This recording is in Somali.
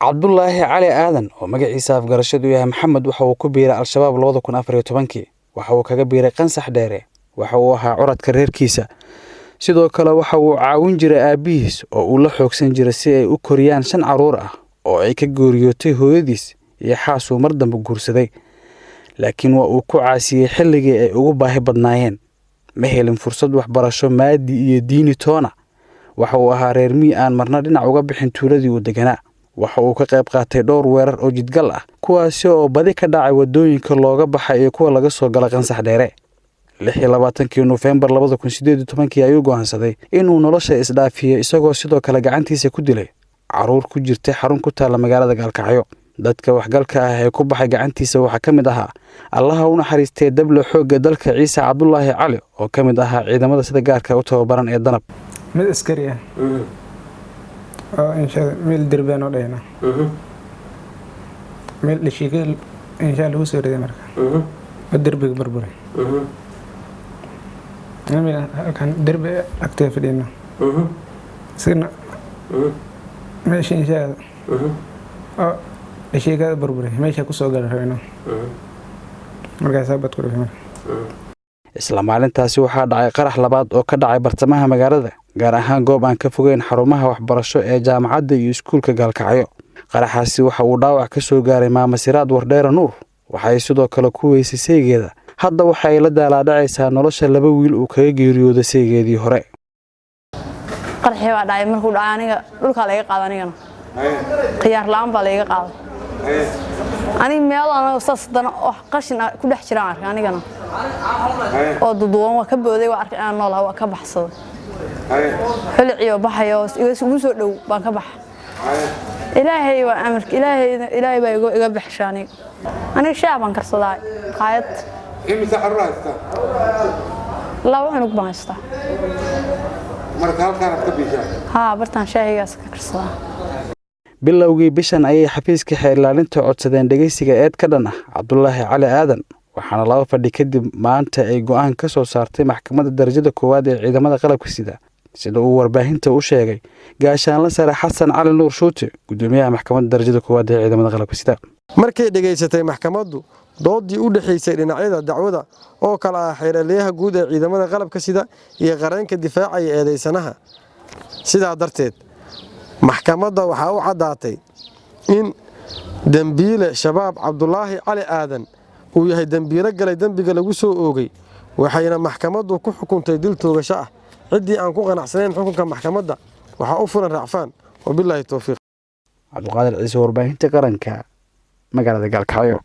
Cabdullaahi Cali Aadan oo magaciisa afgarashadu yahay Maxamed waxa uu ku biiray Al-Shabaab 2014 waxa uu kaga biiray Qansax Dheere waxa uu ahaa curadka reerkiisa sidoo kale waxa uu caawin jiray aabihiis oo uu la xoogsan jiray si ay u koriyaan 5 caruur ah oo ay ka gooriyootay hooyadiis iyo xaas uu mar dambe guursaday laakiin waa uu ku caasiyay xilligii ay ugu baahi badnaayeen ma helin fursad waxbarasho maadi iyo diini toona waxa uu ahaa reer mi aan marna dhinac uga bixin tuuladii uu deganaa waxa uu ka qayb qaatay dhowr weerar oo jidgal ah kuwaas oo badi ka dhacay wadooyinka looga baxay ee kuwa laga soo galay Qansax Dheere 26 November 2018 ayuu go'aansaday inuu nolosha isdhaafiyo isagoo sidoo kale gacantiisa ku dilay caruur ku jirtay xarun ku taala magaalada Gaalkacyo dadka waxgalka ah ee ku baxay gacantiisa waxa kamid ahaa Allaha u naxariistay dablo xooga dalka Ciise Cabdullaahi Cali oo kamid ahaa ciidamada sida gaarka u tababaran ee danab mid askari ah إن شاء الله ميل دربان ولا هنا ميل الشيء إن شاء الله هو سير دمرك الدرب بربري أنا كان درب أكتر في دينا سيرنا ماشي إن شاء الله الشيء كذا بربري ماشي أكو سوق هنا مركز ثابت كله هنا isla maalintaasi waxa dhacay qarax labaad oo ka dhacay bartamaha magaalada gaar ahaan goob aan ka fogeyn xarumaha waxbarasho ee jaamacadda iyo iskuulka Gaalkacyo qaraxaasi waxa uu dhaawac ka soo gaaray maama Siraad Wardheera Nuur waxay sidoo kale ku weysay saygeeda hadda waxa ay la daalaadhaysaa nolosha laba wiil oo kaga geeriyooday saygeedii hore qaraxi waa dhacay markuu dhacay aniga dhulka laga qaaday anigana qiyaar la'aan baa laga qaaday ani meel aan saasdana oo qashin ku dhex jiraan arka anigana oo duduwan waa ka booday waa arka aan noolahay waa ka baxsaday xilciyo baxayo igu soo dhow baan ka bax ilaahay waa amarka ilaahay baa iga baxshaanay aniga shaaban karsaday qaayad imisa carruurta laba cunug baan haystaa marka halkaan ka biishaa bartaan shaahigaas ka karsadaa bilowgii bishan ayay xafiiska xeelaalinta codsadeen dhageysiga eed ka dhan ah Cabdullaahi Cali Aadan waxaana laba fadhi kadib maanta ay go'aan ka soo saartay maxkamadda darajada koowaad ee ciidamada qalabka sida sida uu warbaahinta u sheegay gaashaanle sare Xasan Cali Nuur Shuute gudoomiyaha maxkamadda darajada koowaad ee ciidamada qalabka sida markay dhageysatay maxkamaddu doodii u dhaxaysay dhinacyada dacwada oo kala ah xeelaliyaha guud ee ciidamada qalabka sida iyo qareenka difaacaya eedeysanaha sidaa darteed maxkamadda waxa uu cadaatay in dambiile shabaab Cabdullaahi Cali Aadan uu yahay dambiile galay dambiga lagu soo oogay waxayna maxkamaddu ku xukuntay dil toogasho ah cidii aan ku qanacsanayn xukunka maxkamadda waxa uu furan racfaan wabillahi tawfiiq Cabduqaadir Ciise warbaahinta qaranka magaalada Gaalkacyo